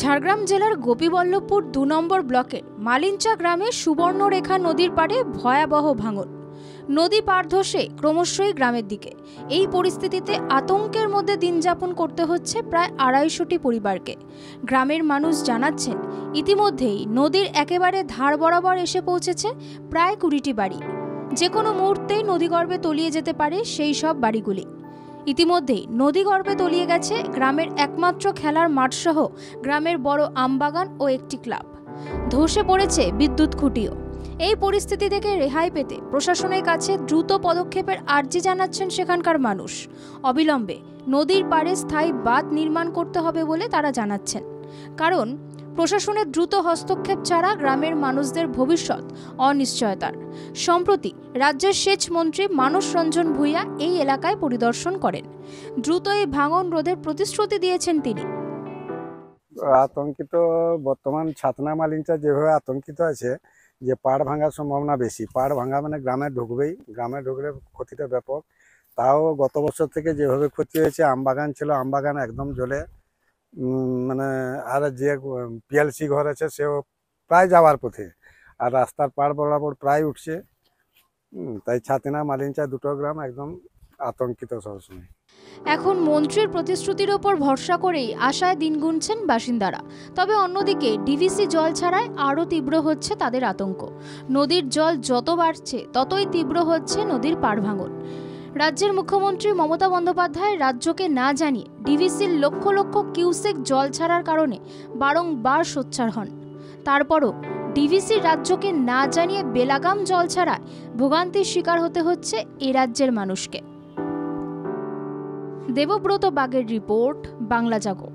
ঝাড়গ্রাম জেলার গোপীবল্লভপুর ২ নম্বর ব্লকের মালিঞ্চা গ্রামে সুবর্ণরেখা নদীর পাড়ে ভয়াবহ ভাঙন। নদী পার ধসে ক্রমশই গ্রামের দিকে। এই পরিস্থিতিতে আতঙ্কের মধ্যে দিন যাপন করতে হচ্ছে প্রায় ২৫০টি পরিবারকে। গ্রামের মানুষ জানাচ্ছেন, ইতিমধ্যেই নদীর একেবারে ধার বরাবর এসে পৌঁছেছে প্রায় ২০টি বাড়ি। যে কোনো মুহূর্তেই নদীগর্ভে তলিয়ে যেতে পারে সেই সব বাড়িগুলি। ইতিমধ্যেই নদীগর্ভে তলিয়ে গেছে গ্রামের একমাত্র খেলার মাঠসহ গ্রামের বড় আমবাগান ও একটি ক্লাব। ধসে পড়েছে বিদ্যুৎ খুঁটিও। এই পরিস্থিতি থেকে রেহাই পেতে প্রশাসনের কাছে দ্রুত পদক্ষেপের আর্জি জানাচ্ছেন সেখানকার মানুষ। অবিলম্বে নদীর পাড়ে স্থায়ী বাঁধ নির্মাণ করতে হবে বলে তারা জানাচ্ছেন, কারণ প্রশাসনের দ্রুত হস্তক্ষেপ ছাড়া গ্রামের মানুষদের ভবিষ্যৎ অনিশ্চয়তার। সম্প্রতি রাজ্যের সেচ মন্ত্রী মানস রঞ্জন ভূঁইয়া এই এলাকায় পরিদর্শন করেন। দ্রুত এই ভাঙন রোধের প্রতিশ্রুতি দিয়েছেন তিনি। আতঙ্কিত বর্তমান ছাতনা মালিঞ্চা যেভাবে আতঙ্কিত আছে যে পাড় ভাঙার সম্ভাবনা বেশি। পাড় ভাঙা মানে গ্রামে ঢুকবেই, গ্রামে ঢুকলে ক্ষতিটা ব্যাপক। তাও গত বছর থেকে যেভাবে ক্ষতি হয়েছে, আমবাগান ছিল, আমবাগান একদম জলে, মানে আর যে পিএলসি ঘর আছে সেও প্রায় যাওয়ার পথে, আর রাস্তার পাড় বরাবর প্রায় উঠছে। তাই ছাতনা মালিঞ্চা দুটো গ্রাম একদম আতঙ্কিত সবসময়। এখন মন্ত্রীর প্রতিশ্রুতির ওপর ভরসা করেই আশায় দিন গুনছেন বাসিন্দারা। তবে অন্যদিকে ডিভিসি জল ছাড়ায় আরও তীব্র হচ্ছে তাদের আতঙ্ক। নদীর জল যত বাড়ছে ততই তীব্র হচ্ছে নদীর পাড় ভাঙন। রাজ্যের মুখ্যমন্ত্রী মমতা বন্দ্যোপাধ্যায় রাজ্যকে না জানিয়ে ডিভিসির লক্ষ লক্ষ কিউসেক জল ছাড়ার কারণে বারংবার সোচ্চার হন। তারপরও ডিভিসি রাজ্যকে না জানিয়ে বেলাগাম জল ছাড়ায় ভোগান্তির শিকার হতে হচ্ছে এ রাজ্যের মানুষকে। দেবব্রত বাগের রিপোর্ট, বাংলা জাগো।